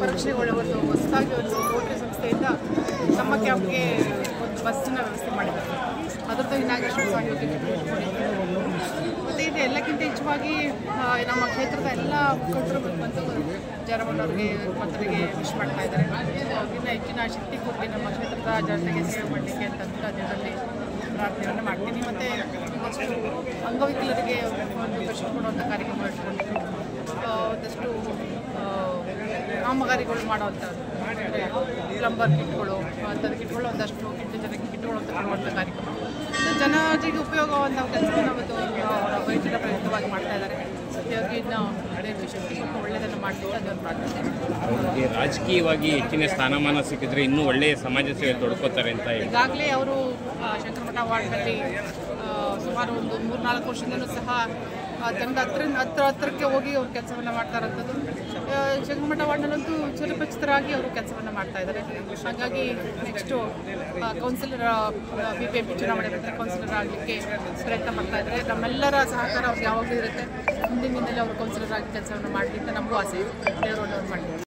ಪರೀಕ್ಷೆಗಳು ಒಂದು ಹೊಸದಾಗಿ ಒಂದು ರೋಟರಿ ಸಂಸ್ಥೆಯಿಂದ ನಮ್ಮ ಕ್ಯಾಂಪ್ಗೆ ಒಂದು ಬಸ್ಸಿನ ವ್ಯವಸ್ಥೆ ಮಾಡಿದ್ದಾರೆ. ಅದರದ್ದು ಇನಾಗ್ರೇಷನ್ ಸಹ ಇವತ್ತು ಮತ್ತು ಇದು ಎಲ್ಲಕ್ಕಿಂತ ಹೆಚ್ಚಾಗಿ ನಮ್ಮ ಕ್ಷೇತ್ರದ ಎಲ್ಲ ಮುಖಂಡರು ಬಂದು ಜಾರಮ್ಮನವ್ರಿಗೆ ಮಂತ್ರಿಗೆ ವಿಶ್ ಮಾಡ್ತಾ ಇದ್ದಾರೆ. ಇನ್ನು ಹೆಚ್ಚಿನ ಶಕ್ತಿ ಕೊಟ್ಟು ನಮ್ಮ ಕ್ಷೇತ್ರದ ಜನತೆಗೆ ಸೇವೆ ಮಾಡಲಿಕ್ಕೆ ಅಂತ ಅದರಲ್ಲಿ ಪ್ರಾರ್ಥನೆಯನ್ನು ಮಾಡ್ತೀನಿ. ಮತ್ತು ಒಂದಷ್ಟು ಅಂಗವಿಕಲರಿಗೆ ಒಂದು ದರ್ಶನ ಕೊಡುವಂಥ ಕಾರ್ಯಕ್ರಮ ಇಟ್ಕೊಂಡಿದ್ದು, ಒಂದಷ್ಟು ಕಾಮಗಾರಿಗಳು ಮಾಡೋವಂಥದ್ದು ಪ್ಲಂಬರ್ ಕಿಟ್ಗಳು ಅಂಥದ್ದು ಕಿಟ್ಗಳು ಒಂದಷ್ಟು ಜನಕ್ಕೆ ಕಿಟ್ಗಳು ಅಂತ ಕೊಡುವಂಥ ಕಾರ್ಯಕ್ರಮ ಜನರಿಗೆ ಉಪಯೋಗವಾದ ಕೆಲಸವನ್ನು ಅವತ್ತು ವೈದ್ಯರ ಪ್ರಯುಕ್ತವಾಗಿ ಮಾಡ್ತಾ ಇದ್ದಾರೆ. ಸದ್ಯವಾಗಿ ಇನ್ನು ಅದೇ ಶಕ್ತಿ ಕೊಟ್ಟು ಒಳ್ಳೆಯದನ್ನು ಮಾಡಲಿಕ್ಕೆ ಅದನ್ನು ಪ್ರಾರ್ಥನೆ. ರಾಜಕೀಯವಾಗಿ ಹೆಚ್ಚಿನ ಸ್ಥಾನಮಾನ ಸಿಕ್ಕಿದ್ರೆ ಇನ್ನೂ ಒಳ್ಳೆಯ ಸಮಾಜ ಸೇವೆ ತೊಡ್ಕೋತಾರೆ ಅಂತ ಈಗಾಗಲೇ ಅವರು ಶಂಕರಮಠ ವಾರ್ಡ್ನಲ್ಲಿ ಸುಮಾರು ಒಂದು 3-4 ವರ್ಷದಿಂದಲೂ ಸಹ ಜನದ ಹತ್ತಿರಕ್ಕೆ ಹೋಗಿ ಅವರು ಕೆಲಸವನ್ನು ಮಾಡ್ತಾ ಇರೋಂಥದ್ದು. ಶಂಕರಮಠ ವಾರ್ಡ್ನಲ್ಲಂತೂ ಚಿರಪರಿಚಿತರಾಗಿ ಅವರು ಕೆಲಸವನ್ನು ಮಾಡ್ತಾ ಇದ್ದಾರೆ. ಹಾಗಾಗಿ ನೆಕ್ಸ್ಟು ಕೌನ್ಸಿಲರ್ BBMP ಚುನಾವಣೆ ನಂತರ ಕೌನ್ಸಿಲರ್ ಆಗಲಿಕ್ಕೆ ಪ್ರಯತ್ನ ಮಾಡ್ತಾ ಇದ್ದಾರೆ. ನಮ್ಮೆಲ್ಲರ ಸಹಕಾರ ಅವ್ರಿಗೆ ಯಾವಾಗಲೂ ಇರುತ್ತೆ. ಮುಂದಿನ ದಿನದಲ್ಲಿ ಅವರು ಕೌನ್ಸಿಲರ್ ಆಗಿ ಕೆಲಸವನ್ನು ಮಾಡಲಿ ಅಂತ ನಮಗೂ ಆಸೆ ಇದೆ. ದೇವರನ್ನು ಅವ್ರು ಮಾಡಲಿ.